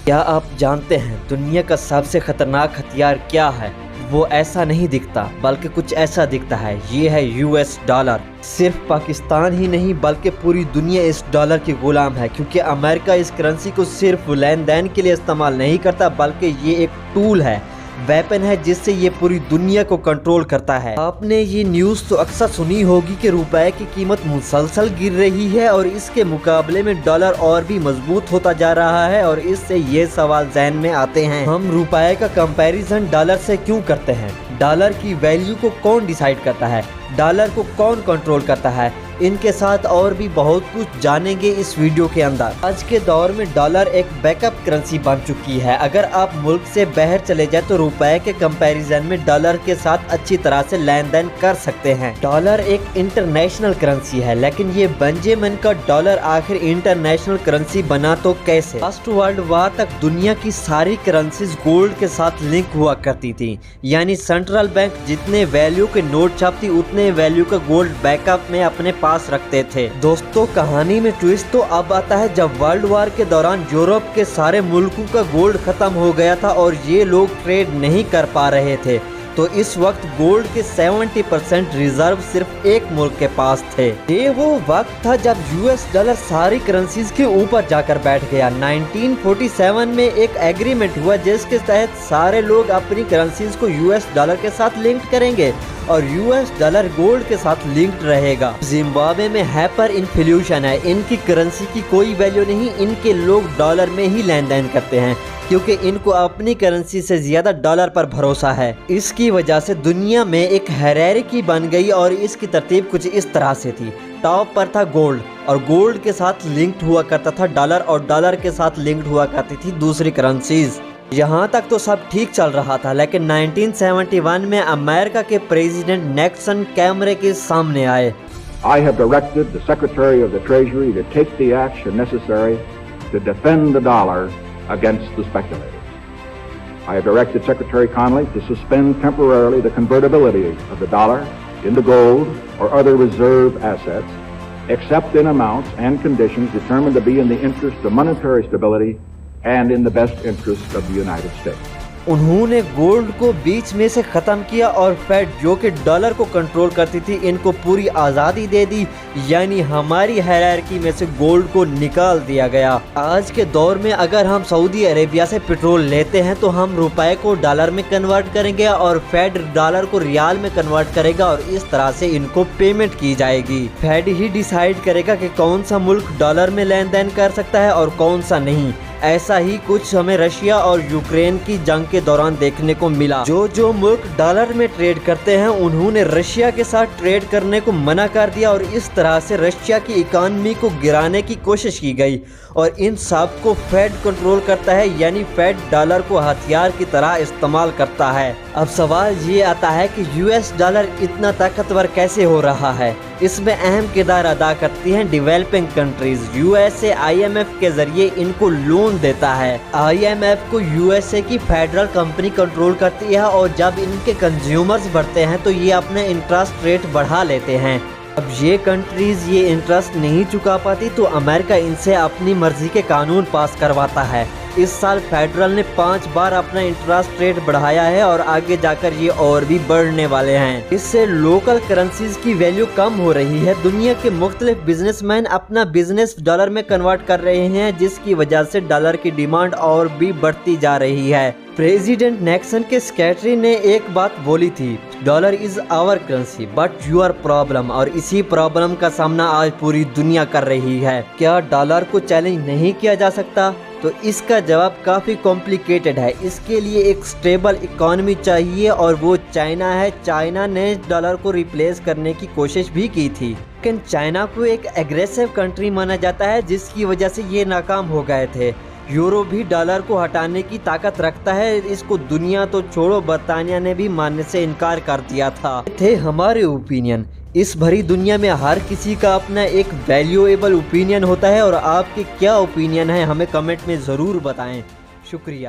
کیا آپ جانتے ہیں دنیا کا سب سے خطرناک ہتھیار کیا ہے؟ وہ ایسا نہیں دکھتا بلکہ کچھ ایسا دکھتا ہے۔ یہ ہے US ڈالر۔ صرف پاکستان ہی نہیں بلکہ پوری دنیا اس ڈالر کی غلام ہے، کیونکہ امریکہ اس کرنسی کو صرف لین دین کے لیے استعمال نہیں کرتا بلکہ یہ ایک ٹول ہے، ویپن ہے جس سے یہ پوری دنیا کو کنٹرول کرتا ہے۔ آپ نے یہ نیوز تو اکثر سنی ہوگی کہ روپے کی قیمت مسلسل گر رہی ہے اور اس کے مقابلے میں ڈالر اور بھی مضبوط ہوتا جا رہا ہے، اور اس سے یہ سوال ذہن میں آتے ہیں، ہم روپے کا کمپیریزن ڈالر سے کیوں کرتے ہیں؟ ڈالر کی ویلیو کو کون ڈیسائیڈ کرتا ہے؟ ڈالر کو کون کنٹرول کرتا ہے؟ ان کے ساتھ اور بھی بہت کچھ جانیں گے اس ویڈیو کے اندر۔ آج کے دور میں ڈالر ایک بیک اپ کرنسی بن چکی ہے۔ اگر آپ ملک سے باہر چلے جائیں تو روپے کے کمپیریزن میں ڈالر کے ساتھ اچھی طرح سے لین دین کر سکتے ہیں۔ ڈالر ایک انٹرنیشنل کرنسی ہے، لیکن یہ بنجامن کا ڈالر آخر انٹرنیشنل کرنسی بنا تو کیسے؟ فرسٹ ورلڈ وار تک دنیا کی ساری کرنسیز گولڈ کے ساتھ لنک ہوا کرتی تھی، یعنی سینٹرل بینک جتنے ویلیو کے نوٹ چھاپتی اتنے ویلیو کا گولڈ بیک اپ میں اپنے پاس رکھتے تھے۔ دوستو، کہانی میں ٹویسٹ تو اب آتا ہے جب ورلڈ وار کے دوران یورپ کے سارے ملکوں کا گولڈ ختم ہو گیا تھا اور یہ لوگ ٹریڈ نہیں کر پا رہے تھے، تو اس وقت گولڈ کے 70% ریزرو صرف ایک ملک کے پاس تھے۔ یہ وہ وقت تھا جب US ڈالر ساری کرنسیز کے اوپر جا کر بیٹھ گیا۔ 1947 میں ایک ایگریمنٹ ہوا جس کے تحت سارے لوگ اپنی کرنسیز کو US ڈالر کے ساتھ لنک کریں گے اور US ڈالر گولڈ کے ساتھ لنکڈ رہے گا۔ زمبابوے میں ہائپر انفلیشن ہے، ان کی کرنسی کی کوئی ویلیو نہیں، ان کے لوگ ڈالر میں ہی لین دین کرتے ہیں کیونکہ ان کو اپنی کرنسی سے زیادہ ڈالر پر بھروسہ ہے۔ اس کی وجہ سے دنیا میں ایک ہیرارکی بن گئی اور اس کی ترتیب کچھ اس طرح سے تھی۔ ٹاپ پر تھا گولڈ اور گولڈ کے ساتھ لنکڈ ہوا کرتا تھا ڈالر اور ڈالر کے ساتھ لنکڈ ہوا کرتی تھی دوسری کرنسیز۔ یہاں تک تو سب ٹھیک چل رہا تھا، لیکن 1971 میں امریکہ کے پریزیڈنٹ نیکسن کیمرے کے سامنے آئے۔ I have directed the Secretary of the Treasury to take the action necessary to defend the dollar against the speculators. I have directed Secretary Connally to suspend temporarily the convertibility of the dollar into gold or other reserve assets, except in amounts and conditions determined to be in the interest of monetary stability and in the best interest of the United States. انہوں نے gold کو بیچ میں سے ختم کیا اور feed جو کہ ڈالر کو کنٹرول کرتی تھی ان کو پوری آزادی دے دی، یعنی ہماری ہیرارکی میں سے گولڈ کو نکال دیا گیا۔ آج کے دور میں اگر ہم سعودی عربیہ سے پٹرول لیتے ہیں تو ہم روپے کو ڈالر میں کنورٹ کریں گے اور فیڈ ڈالر کو ریال میں کنورٹ کرے گا اور اس طرح سے ان کو پیمنٹ کی جائے گی۔ فیڈ ہی ڈیسائیڈ کرے گا کہ کون سا ملک ڈالر میں لین دین کر سکتا ہے اور کون سا نہیں۔ ایسا ہی کچھ ہمیں رشیا اور یوکرین کی جنگ کے دوران دیکھنے کو ملا۔ جو ملک ڈالر میں ٹریڈ کرتے ہیں انہوں نے رشیا کے ساتھ ٹریڈ کرنے کو منع کر دیا اور اس طرح سے رشیا کی اکانومی کو گرانے کی کوشش کی گئی، اور ان سب کو فیڈ کنٹرول کرتا ہے، یعنی فیڈ ڈالر کو ہتھیار کی طرح استعمال کرتا ہے۔ اب سوال یہ آتا ہے کہ US ڈالر اتنا طاقتور کیسے ہو رہا ہے؟ اس میں اہم کردار ادا کرتی ہیں ڈیولپنگ کنٹریز۔ USA IMF کے ذریعے ان کو لون دیتا ہے۔ IMF کو USA کی فیڈرل کمپنی کنٹرول کرتی ہے اور جب ان کے کنزیومرز بڑھتے ہیں تو یہ اپنا انٹرسٹ ریٹ بڑھا لیتے ہیں۔ اب یہ کنٹریز یہ انٹرسٹ نہیں چکا پاتی تو امریکہ ان سے اپنی مرضی کے قانون پاس کرواتا ہے۔ اس سال فیڈرل نے 5 بار اپنا انٹرسٹ ریٹ بڑھایا ہے اور آگے جا کر یہ اور بھی بڑھنے والے ہیں۔ اس سے لوکل کرنسیز کی ویلیو کم ہو رہی ہے۔ دنیا کے مختلف بزنس مین اپنا بزنس ڈالر میں کنورٹ کر رہے ہیں، جس کی وجہ سے ڈالر کی ڈیمانڈ اور بھی بڑھتی جا رہی ہے۔ پریزیڈنٹ نیکسن کے سیکریٹری نے ایک بات بولی تھی، dollar is our currency but your problem, اور اسی پرابلم کا سامنا آج پوری دنیا کر رہی ہے۔ کیا ڈالر کو چیلنج نہیں کیا جا سکتا؟ تو اس کا جواب کافی کمپلیکیٹڈ ہے۔ اس کے لیے ایک سٹیبل اکانومی چاہیے اور وہ چائنا ہے۔ چائنا نے ڈالر کو ریپلیس کرنے کی کوشش بھی کی تھی، لیکن چائنا کو ایک ایگریسو کنٹری مانا جاتا ہے جس کی وجہ سے یہ ناکام ہو گئے تھے۔ یورو بھی ڈالر کو ہٹانے کی طاقت رکھتا ہے، اس کو دنیا تو چھوڑو برطانیہ نے بھی ماننے سے انکار کر دیا تھا۔ یہ تھے ہمارے اوپینین۔ اس بھری دنیا میں ہر کسی کا اپنا ایک ویلیویبل اوپینین ہوتا ہے، اور آپ کے کیا اوپینین ہیں ہمیں کمنٹ میں ضرور بتائیں۔ شکریہ۔